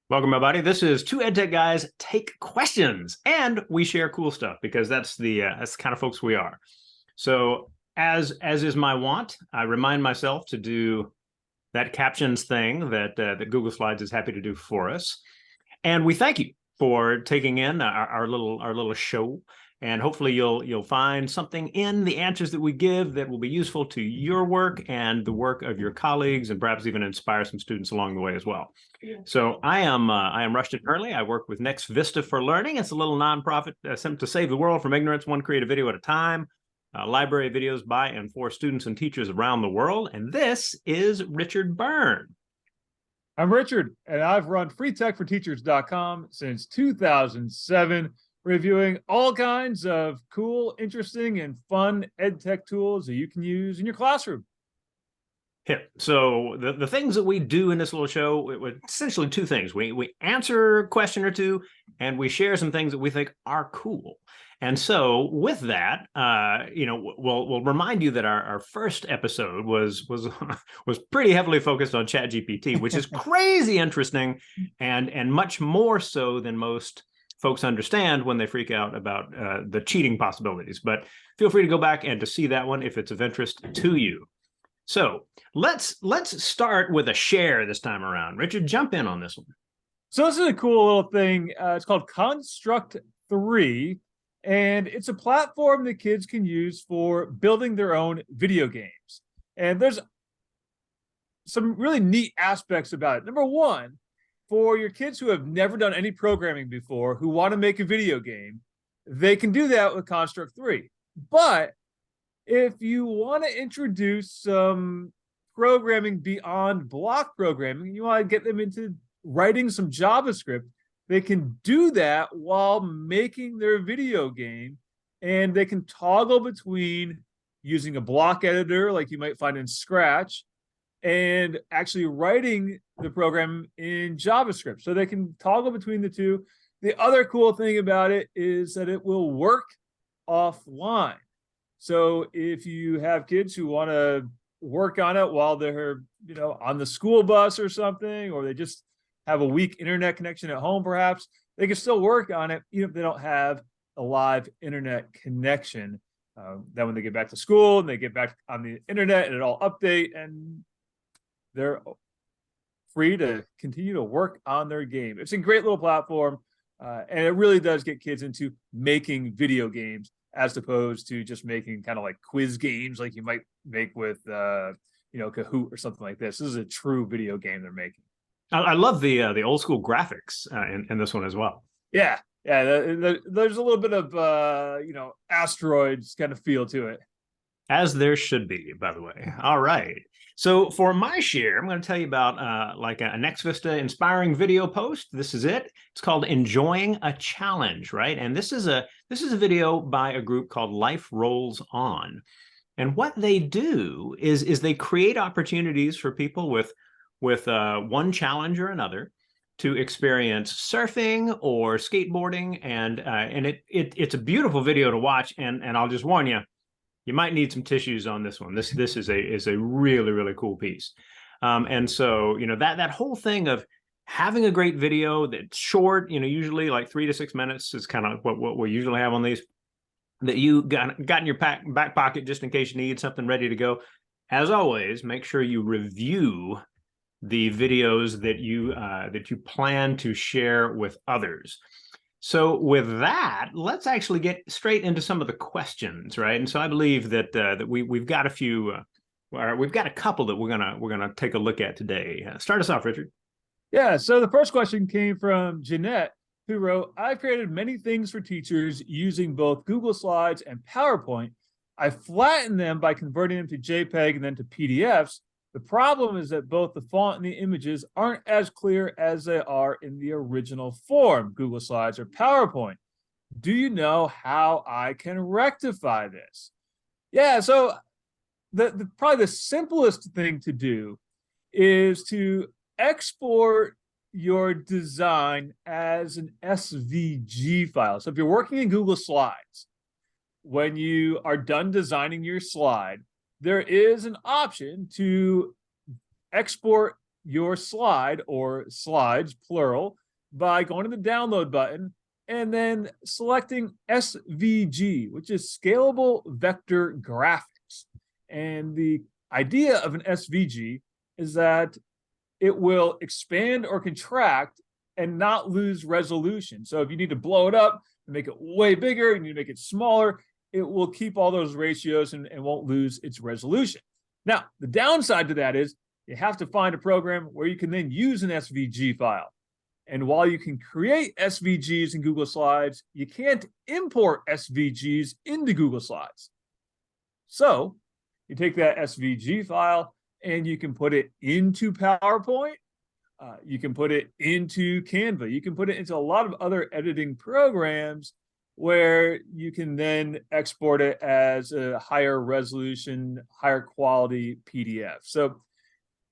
Welcome, everybody. This is two EdTech guys take questions, and we share cool stuff because that's the kind of folks we are. So, as is my wont, I remind myself to do that captions thing that Google Slides is happy to do for us, and we thank you for taking in our little show. And hopefully you'll find something in the answers that we give that will be useful to your work and the work of your colleagues, and perhaps even inspire some students along the way as well. So I am Rushton. I work with Next Vista for Learning. It's a little nonprofit attempt to save the world from ignorance, one creative video at a time. Library videos by and for students and teachers around the world. And this is Richard Byrne. I'm Richard, and I've run freetechforteachers.com since 2007, reviewing all kinds of cool, interesting, and fun EdTech tools that you can use in your classroom. Yeah. So the things that we do in this little show, essentially two things. We answer a question or two, and we share some things that we think are cool. And so with that, we'll remind you that our first episode was pretty heavily focused on ChatGPT, which is crazy interesting and much more so than most folks understand when they freak out about the cheating possibilities. But feel free to go back and to see that one if it's of interest to you. So let's start with a share this time around. Richard, jump in on this one. So this is a cool little thing. It's called Construct 3, and it's a platform that kids can use for building their own video games. And there's some really neat aspects about it. Number one, for your kids who have never done any programming before, who want to make a video game, they can do that with Construct 3. But if you want to introduce some programming beyond block programming, you want to get them into writing some JavaScript, they can do that while making their video game, and they can toggle between using a block editor like you might find in Scratch and actually writing the program in JavaScript. So they can toggle between the two. The other cool thing about it is that it will work offline. So if you have kids who want to work on it while they're, on the school bus or something, or they just have a weak internet connection at home, perhaps, they can still work on it even if they don't have a live internet connection. Then when they get back to school and they get back on the internet and it'll update, and they're free to continue to work on their game. It's a great little platform, and it really does get kids into making video games, as opposed to just making kind of like quiz games like you might make with Kahoot or something like this. This is a true video game they're making. I love the old school graphics in this one as well. Yeah. There's a little bit of asteroids kind of feel to it, as there should be, by the way. All right. So for my share, I'm going to tell you about like a Next Vista inspiring video post. This is it. It's called "Enjoying a Challenge," right? And this is a video by a group called Life Rolls On. And what they do is they create opportunities for people with one challenge or another to experience surfing or skateboarding, and it's a beautiful video to watch. And I'll just warn you, you might need some tissues on this one. This is a really, really cool piece. And so, that whole thing of having a great video that's short, usually like 3 to 6 minutes is kind of what we usually have on these, that you got in your back pocket just in case you need something ready to go. As always, make sure you review the videos that you plan to share with others. So with that, let's actually get straight into some of the questions, right? And so I believe that we've got a few, we've got a couple that we're gonna take a look at today. Start us off, Richard. Yeah. So the first question came from Jeanette, who wrote, "I've created many things for teachers using both Google Slides and PowerPoint. I flatten them by converting them to JPEG and then to PDFs. The problem is that both the font and the images aren't as clear as they are in the original form, Google Slides or PowerPoint. Do you know how I can rectify this?" Yeah, so probably the simplest thing to do is to export your design as an SVG file. So if you're working in Google Slides, when you are done designing your slide, there is an option to export your slide or slides, plural, by going to the download button and then selecting SVG, which is Scalable Vector Graphics. And the idea of an SVG is that it will expand or contract and not lose resolution. So if you need to blow it up and make it way bigger, and you make it smaller, it will keep all those ratios and won't lose its resolution. Now, the downside to that is you have to find a program where you can then use an SVG file. And while you can create SVGs in Google Slides, you can't import SVGs into Google Slides. So you take that SVG file and you can put it into PowerPoint. You can put it into Canva. You can put it into a lot of other editing programs where you can then export it as a higher resolution, higher quality PDF. So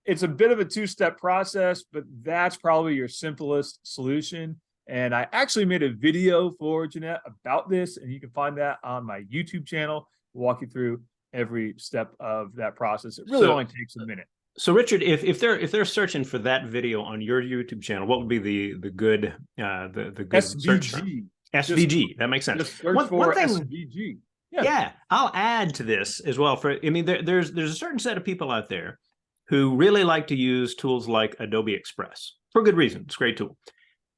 it's a bit of a two-step process, but that's probably your simplest solution. And I actually made a video for Jeanette about this, and you can find that on my YouTube channel. We'll walk you through every step of that process. It really only takes a minute. So Richard, if they're searching for that video on your YouTube channel, what would be the good SVG. search term? SVG. That makes sense. Just search for SVG. Yeah, I'll add to this as well. There's a certain set of people out there who really like to use tools like Adobe Express for good reason. It's a great tool,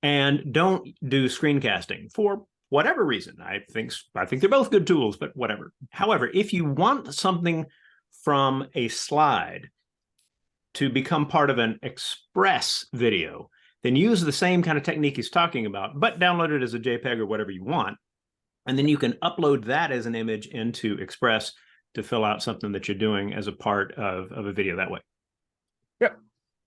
and don't do screencasting for whatever reason. I think they're both good tools, but whatever. However, if you want something from a slide to become part of an Express video, then use the same kind of technique he's talking about, but download it as a JPEG or whatever you want. And then you can upload that as an image into Express to fill out something that you're doing as a part of a video that way.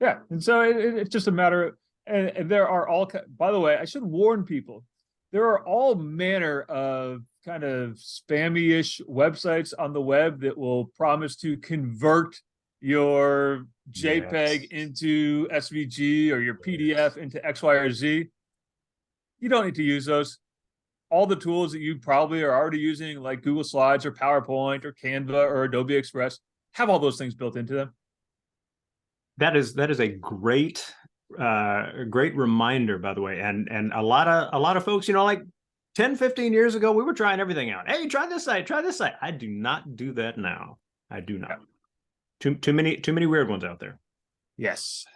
Yeah. And so it's just a matter of, and there are all, by the way, I should warn people, there are all manner of kind of spammy-ish websites on the web that will promise to convert your JPEG into SVG or your PDF into X, Y, or Z. You don't need to use those. All the tools that you probably are already using, like Google Slides or PowerPoint or Canva or Adobe Express, have all those things built into them. That is a great reminder, by the way. And a lot of folks, like 10, 15 years ago, we were trying everything out. Hey, try this site, try this site. I do not do that now. I do not. Too many weird ones out there. Yes.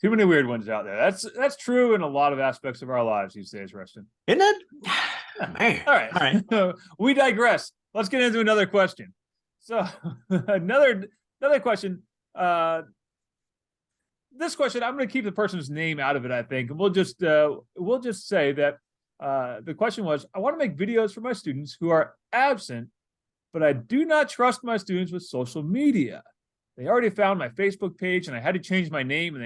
Too many weird ones out there. That's true in a lot of aspects of our lives these days, Rushton. Isn't it? Man. All right. We digress. Let's get into another question. So another question. This question, I'm going to keep the person's name out of it, I think. And we'll just say that the question was, I want to make videos for my students who are absent, but I do not trust my students with social media. They already found my Facebook page, and I had to change my name, and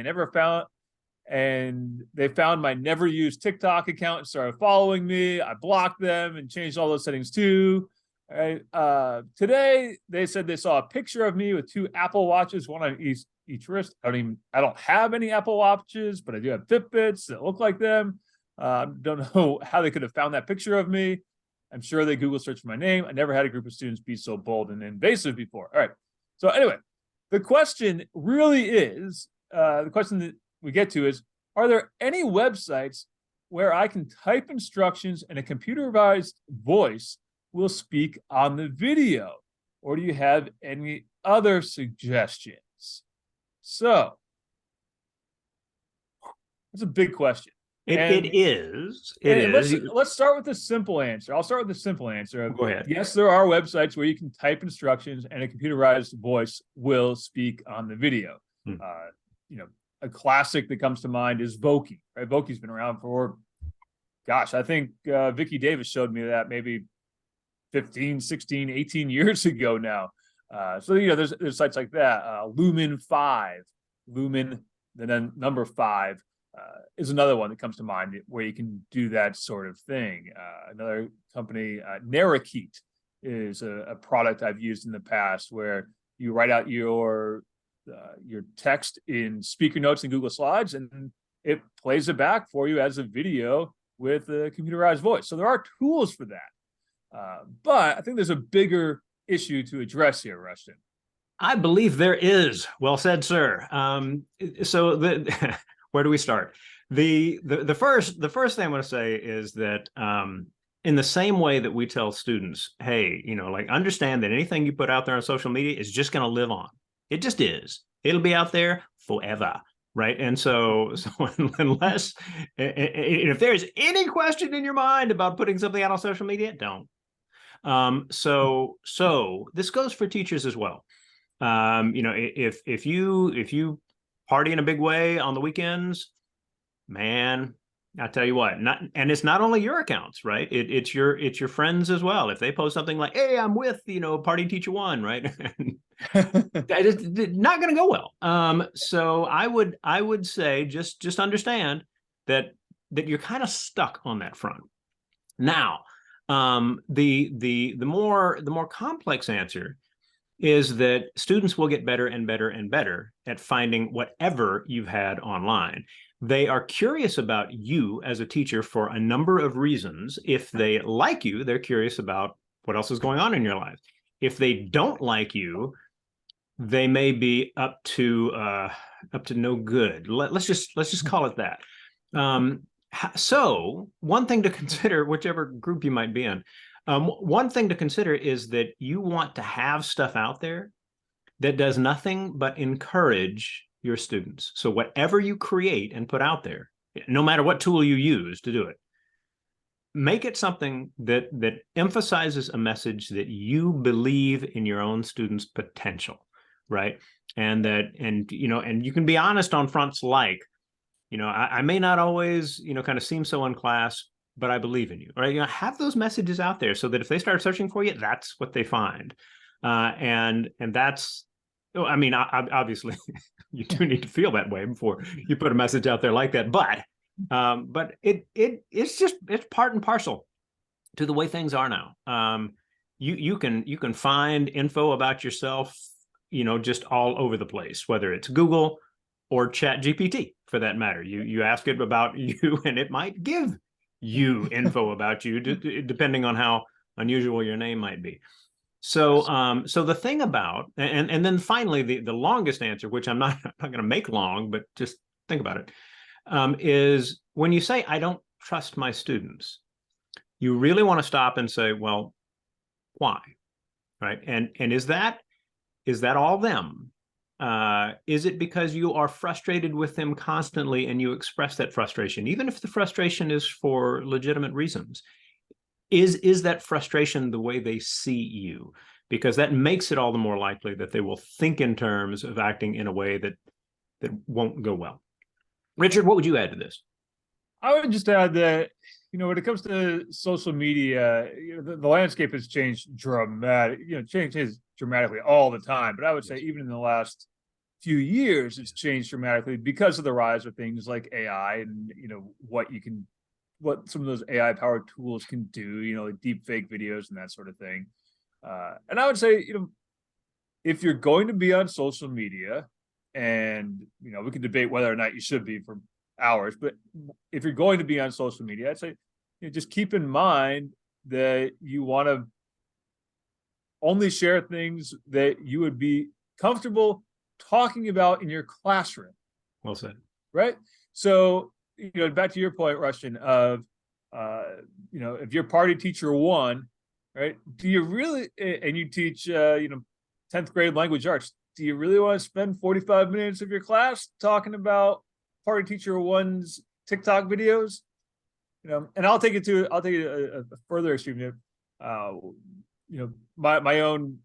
they found my never used TikTok account and started following me. I blocked them and changed all those settings too. All right. Today, they said they saw a picture of me with 2 Apple Watches, one on each wrist. I don't have any Apple Watches, but I do have Fitbits that look like them. Don't know how they could have found that picture of me. I'm sure they Google searched my name. I never had a group of students be so bold and invasive before. All right. So anyway, the question really is, the question that we get to is, are there any websites where I can type instructions and a computerized voice will speak on the video? Or do you have any other suggestions? So that's a big question. It is. Let's start with the simple answer. I'll start with the simple answer. Go ahead. Yes, there are websites where you can type instructions and a computerized voice will speak on the video. A classic that comes to mind is Voki. Right? Voki's been around for, I think Vicki Davis showed me that maybe 15, 16, 18 years ago now. So there's sites like that. Lumen 5, Lumen, then number 5. Is another one that comes to mind where you can do that sort of thing. Another company, Narrakeet, is a product I've used in the past where you write out your text in speaker notes in Google Slides, and it plays it back for you as a video with a computerized voice. So there are tools for that. But I think there's a bigger issue to address here, Rushton. I believe there is. Well said, sir. So where do we start? The first thing I'm going to say is that in the same way that we tell students, hey, like understand that anything you put out there on social media is just going to live on. It just is. It'll be out there forever, right? And so unless if there's any question in your mind about putting something out on social media, don't. So this goes for teachers as well. If you party in a big way on the weekends, man, I tell you what, and it's not only your accounts, right? It's your friends as well. If they post something like, "Hey, I'm with party teacher one," right? That is not going to go well. So I would say just understand that you're kind of stuck on that front. Now, the more complex answer is that students will get better and better and better at finding whatever you've had online. They are curious about you as a teacher for a number of reasons. If they like you, they're curious about what else is going on in your life. If they don't like you, they may be up to no good. Let's just call it that. So one thing to consider, whichever group you might be in, one thing to consider is that you want to have stuff out there that does nothing but encourage your students. So whatever you create and put out there, no matter what tool you use to do it, make it something that emphasizes a message that you believe in your own students' potential, right? And you can be honest on fronts like, I may not always, kind of seem so in class, but I believe in you, right? Have those messages out there so that if they start searching for you, that's what they find. And that's, I mean, obviously you do need to feel that way before you put a message out there like that. But it's part and parcel to the way things are now. You can find info about yourself, just all over the place, whether it's Google or Chat GPT for that matter. You ask it about you and it might give you info about you, depending on how unusual your name might be. So so the thing about, and then finally the longest answer, which I'm not going to make long, but just think about it, is when you say I don't trust my students, you really want to stop and say, well, why? Right? And is that all them? Is it because you are frustrated with them constantly and you express that frustration, even if the frustration is for legitimate reasons? Is that frustration the way they see you? Because that makes it all the more likely that they will think in terms of acting in a way that won't go well. Richard, what would you add to this? I would just add that, when it comes to social media, the landscape has changed changes dramatically all the time. But I would say even in the last few years, it's changed dramatically because of the rise of things like AI and, what some of those AI powered tools can do, like deep fake videos and that sort of thing. And I would say, if you're going to be on social media, and, we can debate whether or not you should be for hours, but if you're going to be on social media, I'd say, just keep in mind that you want to only share things that you would be comfortable talking about in your classroom. Well said. Right? So, back to your point, Rushton, of, if you're party teacher one, right, do you really, and you teach, 10th grade language arts, do you really want to spend 45 minutes of your class talking about party teacher one's TikTok videos? And I'll take it a further extreme. My own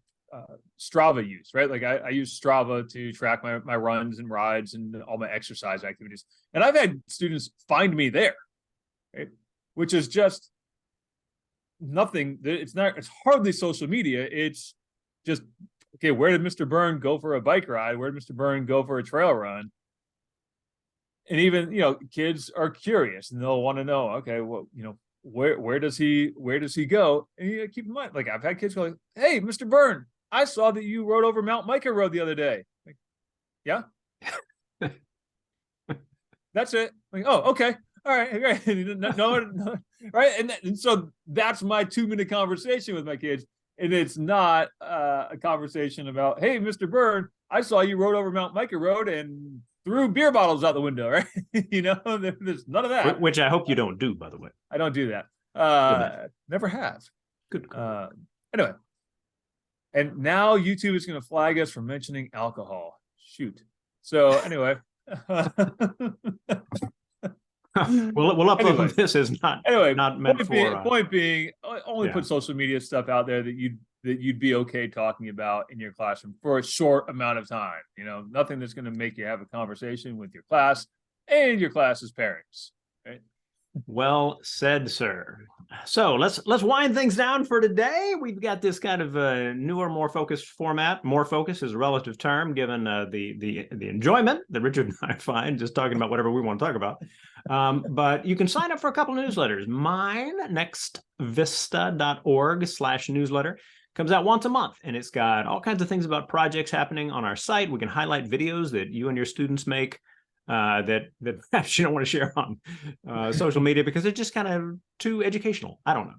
Strava use, right? Like I use Strava to track my runs and rides and all my exercise activities. And I've had students find me there, right? Which is just nothing. It's hardly social media. It's just, okay, where did Mr. Byrne go for a bike ride? Where did Mr. Byrne go for a trail run? And even, kids are curious and they'll want to know, okay, well, where does he go? And keep in mind, like I've had kids go like, hey, Mr. Byrne, I saw that you rode over Mount Micah Road the other day. Like, yeah. That's it. Like, oh, okay. All right. No, right. And so that's my 2-minute conversation with my kids. and it's not a conversation about, hey, Mr. Byrne, I saw you rode over Mount Micah Road and threw beer bottles out the window, right? There's none of that. Which I hope you don't do, by the way. I don't do that. Never have. Good. Anyway, and now YouTube is going to flag us for mentioning alcohol. Shoot. So anyway. we'll upload this as not meant for. Point being, only put social media stuff out there that you'd be okay talking about in your classroom for a short amount of time. Nothing that's going to make you have a conversation with your class and your class's parents. Right? Well said, sir. So let's wind things down for today. We've got this kind of newer, more focused format. More focus is a relative term, given the enjoyment that Richard and I find just talking about whatever we want to talk about. But you can sign up for a couple of newsletters. Mine, nextvista.org/newsletter, comes out once a month, and it's got all kinds of things about projects happening on our site. We can highlight videos that you and your students make. That perhaps you don't want to share on social media because they're just kind of too educational. I don't know.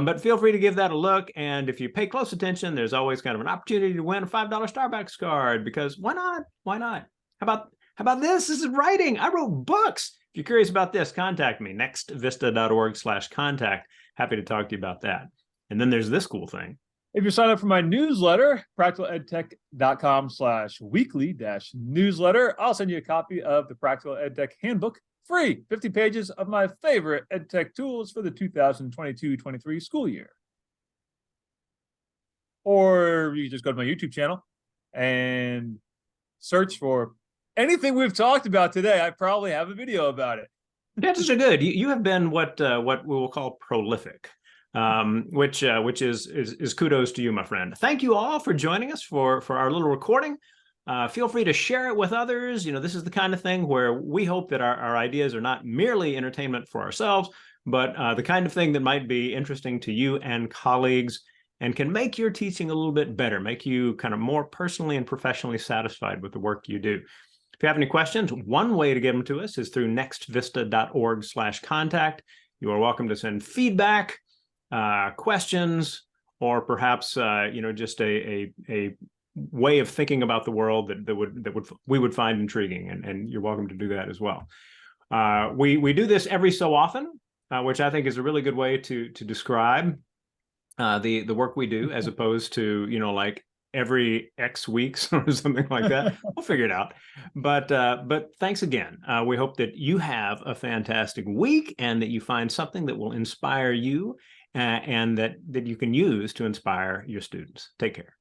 But feel free to give that a look. And if you pay close attention, there's always kind of an opportunity to win a $5 Starbucks card, because why not? Why not? How about this? This is writing. I wrote books. If you're curious about this, contact me, nextvista.org/contact. Happy to talk to you about that. And then there's this cool thing. If you sign up for my newsletter, practicaledtech.com/weekly-newsletter, I'll send you a copy of the Practical EdTech Handbook, free, 50 pages of my favorite EdTech tools for the 2022-23 school year. Or you just go to my YouTube channel and search for anything we've talked about today. I probably have a video about it. That's so good. You have been what we will call prolific. Which is kudos to you, my friend. Thank you all for joining us for our little recording. Feel free to share it with others. This is the kind of thing where we hope that our ideas are not merely entertainment for ourselves, but the kind of thing that might be interesting to you and colleagues and can make your teaching a little bit better, make you kind of more personally and professionally satisfied with the work you do. If you have any questions, one way to get them to us is through nextvista.org/contact. You are welcome to send feedback, questions, or perhaps just a way of thinking about the world that we would find intriguing, and you're welcome to do that as well. We do this every so often, which I think is a really good way to describe the work we do, as opposed to like every X weeks or something like that. We'll figure it out. But thanks again. We hope that you have a fantastic week and that you find something that will inspire you and that you can use to inspire your students. Take care.